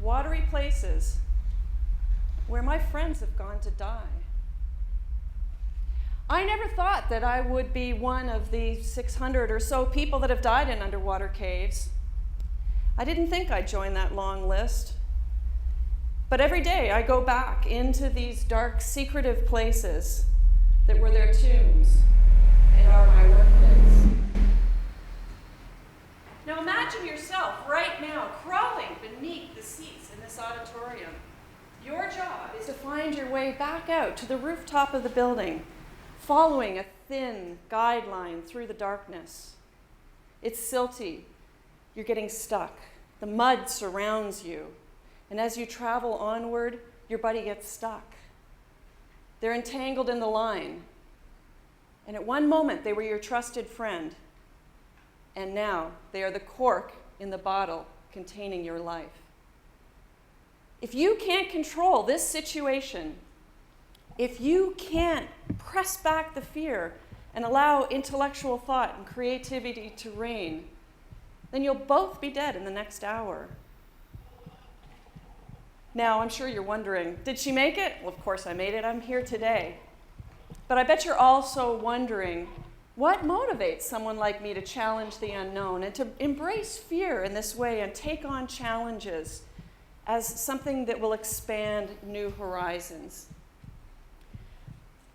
watery places where my friends have gone to die. I never thought that I would be one of the 600 or so people that have died in underwater caves. I didn't think I'd join that long list. But every day I go back into these dark, secretive places that were their tombs and are my workplace. Now imagine yourself right now crawling beneath the seats in this auditorium. Your job is to find your way back out to the rooftop of the building, following a thin guideline through the darkness. It's silty. You're getting stuck. The mud surrounds you. And as you travel onward, your buddy gets stuck. They're entangled in the line. And at one moment, they were your trusted friend. And now they are the cork in the bottle containing your life. If you can't control this situation, if you can't press back the fear and allow intellectual thought and creativity to reign, then you'll both be dead in the next hour. Now, I'm sure you're wondering, did she make it? Well, of course I made it. I'm here today. But I bet you're also wondering, what motivates someone like me to challenge the unknown and to embrace fear in this way and take on challenges as something that will expand new horizons?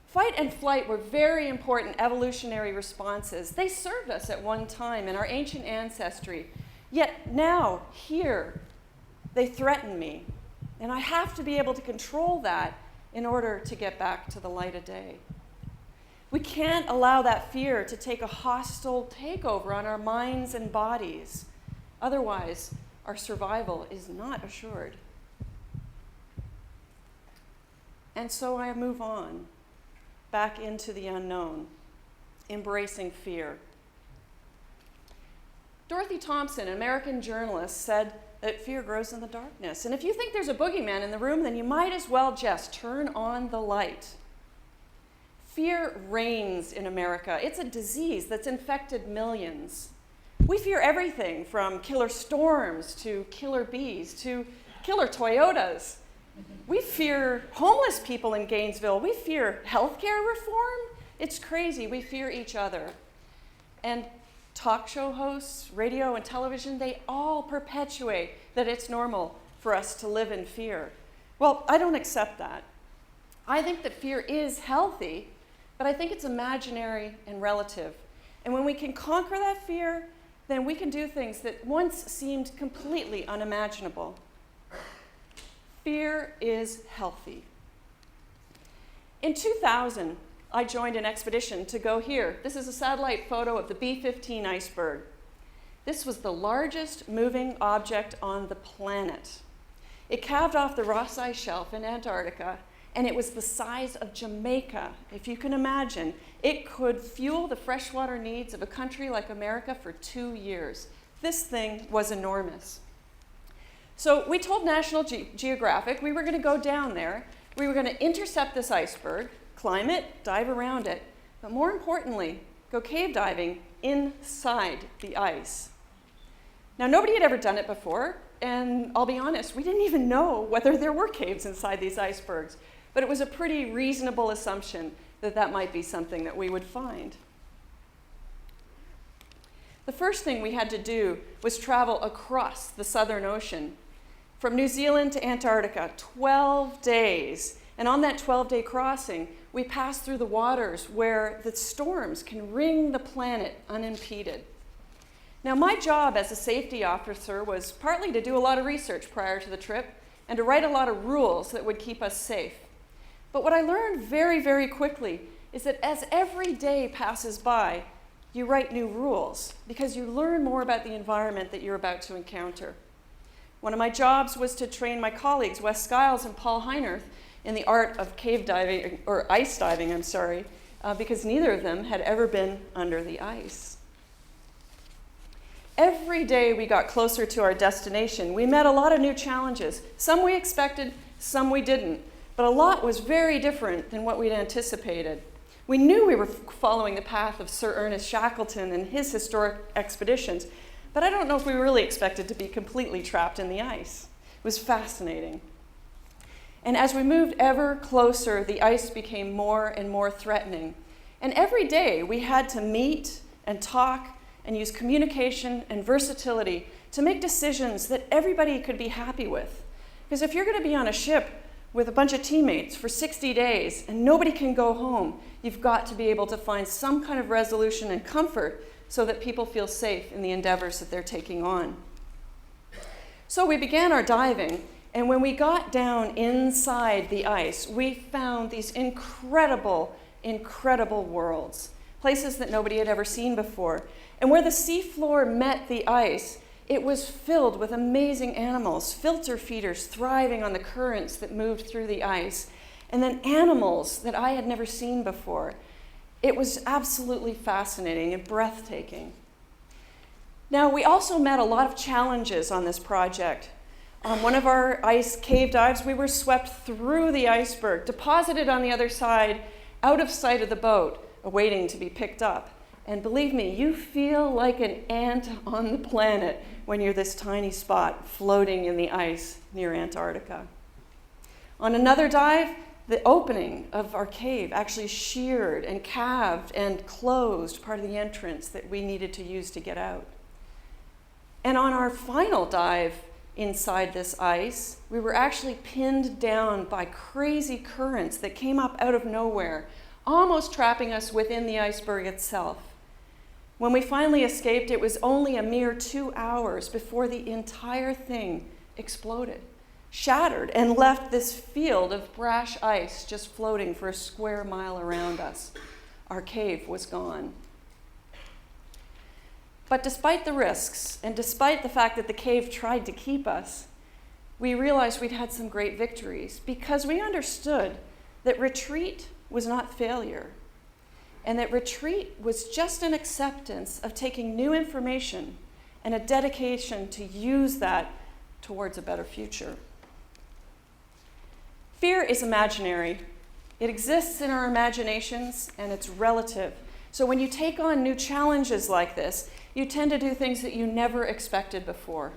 Fight and flight were very important evolutionary responses. They served us at one time in our ancient ancestry. Yet now, here, they threaten me. And I have to be able to control that in order to get back to the light of day. We can't allow that fear to take a hostile takeover on our minds and bodies. Otherwise, our survival is not assured. And so I move on, back into the unknown, embracing fear. Dorothy Thompson, an American journalist, said that fear grows in the darkness. And if you think there's a boogeyman in the room, then you might as well just turn on the light. Fear reigns in America. It's a disease that's infected millions. We fear everything from killer storms to killer bees to killer Toyotas. We fear homeless people in Gainesville. We fear healthcare reform. It's crazy. We fear each other. And talk show hosts, radio and television, they all perpetuate that it's normal for us to live in fear. Well, I don't accept that. I think that fear is healthy, but I think it's imaginary and relative. And when we can conquer that fear, then we can do things that once seemed completely unimaginable. Fear is healthy. In 2000, I joined an expedition to go here. This is a satellite photo of the B-15 iceberg. This was the largest moving object on the planet. It calved off the Ross Ice Shelf in Antarctica, and it was the size of Jamaica. If you can imagine, it could fuel the freshwater needs of a country like America for 2 years. This thing was enormous. So we told National Geographic we were going to go down there. We were going to intercept this iceberg, climb it, dive around it, but more importantly, go cave diving inside the ice. Now, nobody had ever done it before, and I'll be honest, we didn't even know whether there were caves inside these icebergs, but it was a pretty reasonable assumption that that might be something that we would find. The first thing we had to do was travel across the Southern Ocean, from New Zealand to Antarctica, 12 days. And on that 12-day crossing, we passed through the waters where the storms can wring the planet unimpeded. Now, my job as a safety officer was partly to do a lot of research prior to the trip and to write a lot of rules that would keep us safe. But what I learned very, very quickly is that as every day passes by, you write new rules because you learn more about the environment that you're about to encounter. One of my jobs was to train my colleagues, Wes Skiles and Paul Heinerth, in the art of cave diving, or ice diving, because neither of them had ever been under the ice. Every day we got closer to our destination, we met a lot of new challenges. Some we expected, some we didn't, but a lot was very different than what we'd anticipated. We knew we were following the path of Sir Ernest Shackleton and his historic expeditions, but I don't know if we really expected to be completely trapped in the ice. It was fascinating. And as we moved ever closer, the ice became more and more threatening. And every day we had to meet and talk and use communication and versatility to make decisions that everybody could be happy with. Because if you're going to be on a ship with a bunch of teammates for 60 days and nobody can go home, you've got to be able to find some kind of resolution and comfort so that people feel safe in the endeavors that they're taking on. So we began our diving, and when we got down inside the ice, we found these incredible, incredible worlds, places that nobody had ever seen before. And where the seafloor met the ice, it was filled with amazing animals, filter feeders thriving on the currents that moved through the ice, and then animals that I had never seen before. It was absolutely fascinating and breathtaking. Now, we also met a lot of challenges on this project. On one of our ice cave dives, we were swept through the iceberg, deposited on the other side, out of sight of the boat, awaiting to be picked up. And believe me, you feel like an ant on the planet when you're this tiny spot floating in the ice near Antarctica. On another dive, the opening of our cave actually sheared and calved and closed part of the entrance that we needed to use to get out. And on our final dive inside this ice, we were actually pinned down by crazy currents that came up out of nowhere, almost trapping us within the iceberg itself. When we finally escaped, it was only a mere 2 hours before the entire thing exploded, shattered, and left this field of brash ice just floating for a square mile around us. Our cave was gone. But despite the risks, and despite the fact that the cave tried to keep us, we realized we'd had some great victories because we understood that retreat was not failure, and that retreat was just an acceptance of taking new information and a dedication to use that towards a better future. Fear is imaginary. It exists in our imaginations, and it's relative. So when you take on new challenges like this, you tend to do things that you never expected before.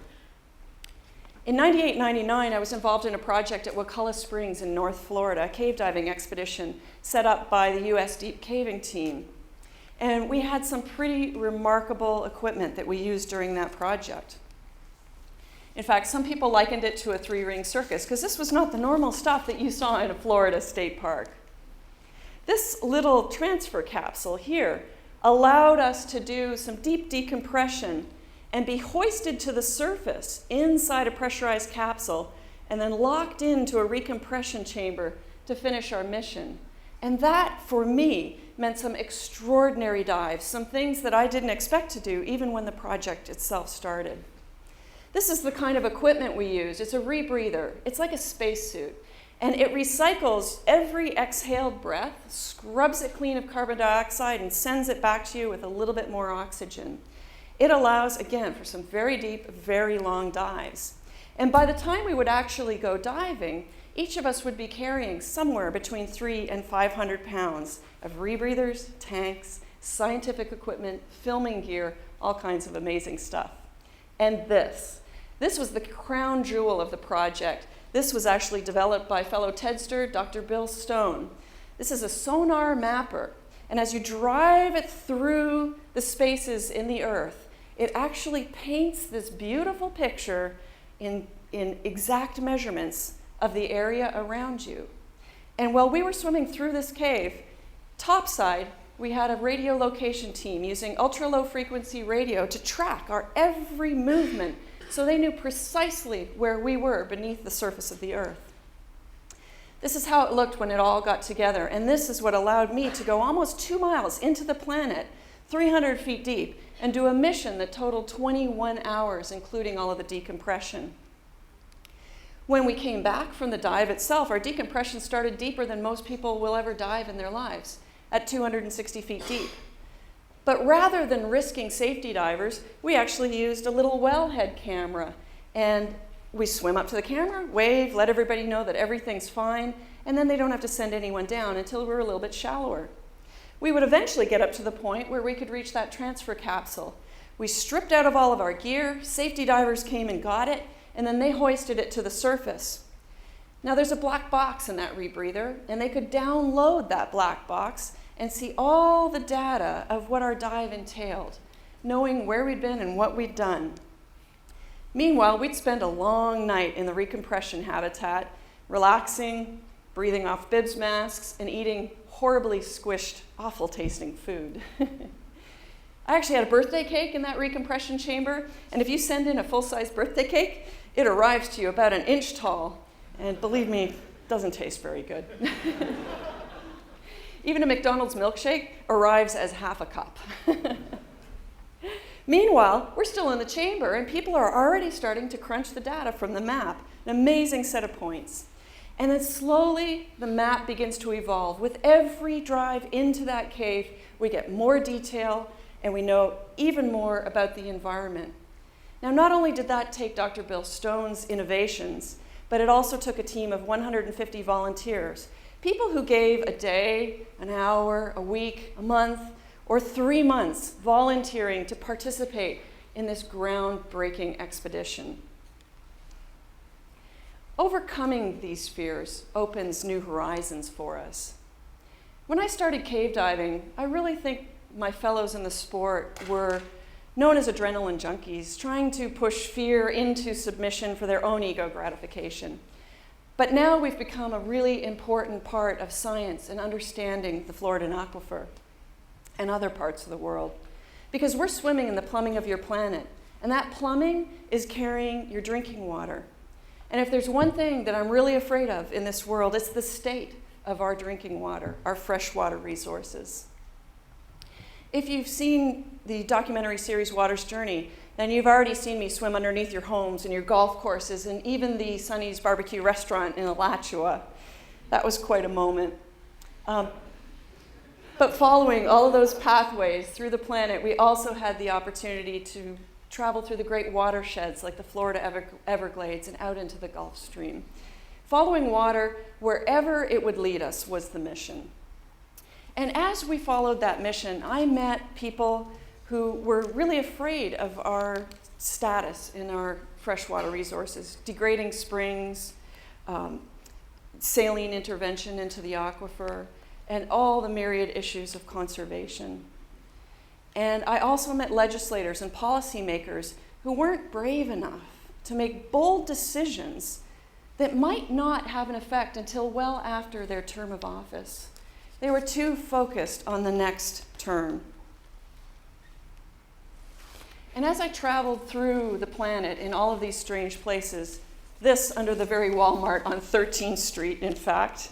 In 98-99, I was involved in a project at Wakulla Springs in North Florida, a cave diving expedition set up by the US Deep Caving Team. And we had some pretty remarkable equipment that we used during that project. In fact, some people likened it to a 3-ring circus because this was not the normal stuff that you saw in a Florida state park. This little transfer capsule here allowed us to do some deep decompression and be hoisted to the surface inside a pressurized capsule and then locked into a recompression chamber to finish our mission. And that, for me, meant some extraordinary dives, some things that I didn't expect to do even when the project itself started. This is the kind of equipment we use. It's a rebreather. It's like a spacesuit. And it recycles every exhaled breath, scrubs it clean of carbon dioxide, and sends it back to you with a little bit more oxygen. It allows, again, for some very deep, very long dives. And by the time we would actually go diving, each of us would be carrying somewhere between 300 and 500 pounds of rebreathers, tanks, scientific equipment, filming gear, all kinds of amazing stuff. And this was the crown jewel of the project. This was actually developed by fellow TEDster, Dr. Bill Stone. This is a sonar mapper, and as you drive it through the spaces in the Earth, it actually paints this beautiful picture in exact measurements of the area around you. And while we were swimming through this cave, topside, we had a radio location team using ultra-low frequency radio to track our every movement so they knew precisely where we were beneath the surface of the Earth. This is how it looked when it all got together, and this is what allowed me to go almost 2 miles into the planet, 300 feet deep, and do a mission that totaled 21 hours, including all of the decompression. When we came back from the dive itself, our decompression started deeper than most people will ever dive in their lives, at 260 feet deep. But rather than risking safety divers, we actually used a little wellhead camera. And we swim up to the camera, wave, let everybody know that everything's fine, and then they don't have to send anyone down until we're a little bit shallower. We would eventually get up to the point where we could reach that transfer capsule. We stripped out of all of our gear, safety divers came and got it, and then they hoisted it to the surface. Now there's a black box in that rebreather, and they could download that black box and see all the data of what our dive entailed, knowing where we'd been and what we'd done. Meanwhile, we'd spend a long night in the recompression habitat, relaxing, breathing off bibs masks, and eating horribly squished, awful tasting food. I actually had a birthday cake in that recompression chamber, and if you send in a full-size birthday cake, it arrives to you about an inch tall, and believe me, it doesn't taste very good. Even a McDonald's milkshake arrives as half a cup. Meanwhile, we're still in the chamber, and people are already starting to crunch the data from the map, an amazing set of points. And then slowly, the map begins to evolve. With every drive into that cave, we get more detail, and we know even more about the environment. Now, not only did that take Dr. Bill Stone's innovations, but it also took a team of 150 volunteers, people who gave a day, an hour, a week, a month, or 3 months volunteering to participate in this groundbreaking expedition. Overcoming these fears opens new horizons for us. When I started cave diving, I really think my fellows in the sport were known as adrenaline junkies, trying to push fear into submission for their own ego gratification. But now we've become a really important part of science and understanding the Floridan aquifer and other parts of the world, because we're swimming in the plumbing of your planet, and that plumbing is carrying your drinking water. And if there's one thing that I'm really afraid of in this world, it's the state of our drinking water, our freshwater resources. If you've seen the documentary series Water's Journey, then you've already seen me swim underneath your homes and your golf courses and even the Sonny's Barbecue restaurant in Alachua. That was quite a moment. But following all of those pathways through the planet, we also had the opportunity to travel through the great watersheds like the Florida Everglades and out into the Gulf Stream. Following water wherever it would lead us was the mission. And as we followed that mission, I met people who were really afraid of our status in our freshwater resources, degrading springs, saline intervention into the aquifer, and all the myriad issues of conservation. And I also met legislators and policymakers who weren't brave enough to make bold decisions that might not have an effect until well after their term of office. They were too focused on the next term. And as I traveled through the planet in all of these strange places, this under the very Walmart on 13th Street, in fact,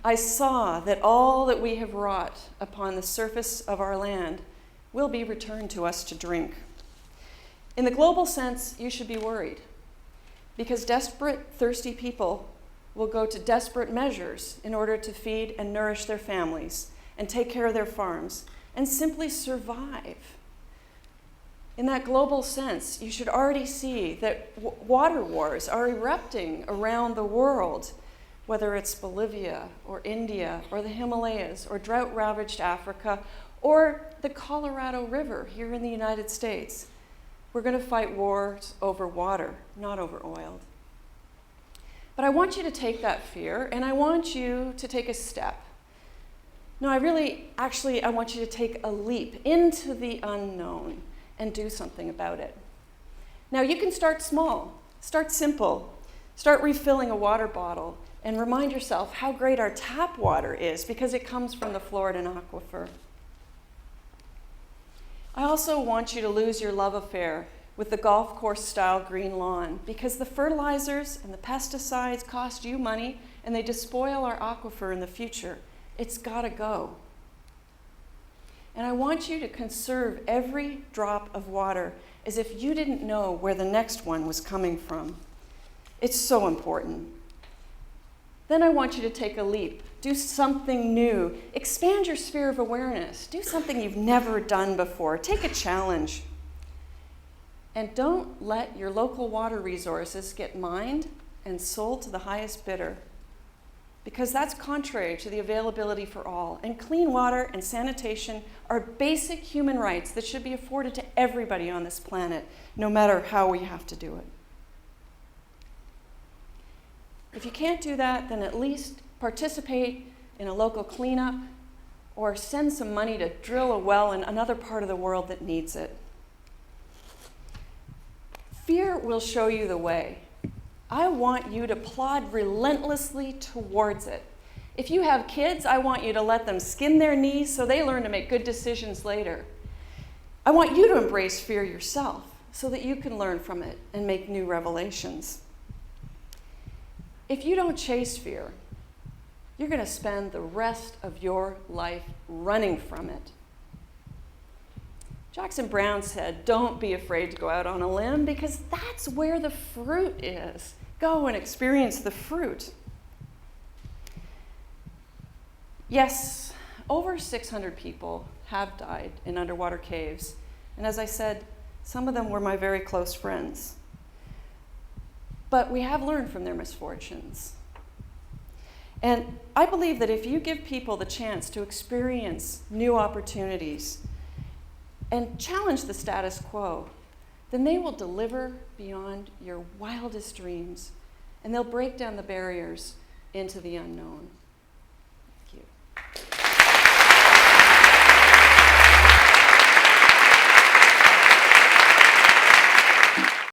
I saw that all that we have wrought upon the surface of our land will be returned to us to drink. In the global sense, you should be worried, because desperate, thirsty people will go to desperate measures in order to feed and nourish their families and take care of their farms and simply survive. In that global sense, you should already see that water wars are erupting around the world, whether it's Bolivia or India or the Himalayas or drought-ravaged Africa or the Colorado River here in the United States. We're going to fight wars over water, not over oil. But I want you to take that fear, and I want you to take a step. No, I want you to take a leap into the unknown and do something about it. Now, you can start small, start simple, start refilling a water bottle, and remind yourself how great our tap water is because it comes from the Floridan aquifer. I also want you to lose your love affair with the golf course-style green lawn because the fertilizers and the pesticides cost you money and they despoil our aquifer in the future. It's gotta go. And I want you to conserve every drop of water as if you didn't know where the next one was coming from. It's so important. Then I want you to take a leap. Do something new. Expand your sphere of awareness. Do something you've never done before. Take a challenge. And don't let your local water resources get mined and sold to the highest bidder, because that's contrary to the availability for all. And clean water and sanitation are basic human rights that should be afforded to everybody on this planet, no matter how we have to do it. If you can't do that, then at least participate in a local cleanup or send some money to drill a well in another part of the world that needs it. Fear will show you the way. I want you to plod relentlessly towards it. If you have kids, I want you to let them skin their knees so they learn to make good decisions later. I want you to embrace fear yourself so that you can learn from it and make new revelations. If you don't chase fear, you're going to spend the rest of your life running from it. Jackson Brown said, "Don't be afraid to go out on a limb because that's where the fruit is. Go and experience the fruit." Yes, over 600 people have died in underwater caves. And as I said, some of them were my very close friends. But we have learned from their misfortunes. And I believe that if you give people the chance to experience new opportunities and challenge the status quo, then they will deliver beyond your wildest dreams, and they'll break down the barriers into the unknown. Thank you.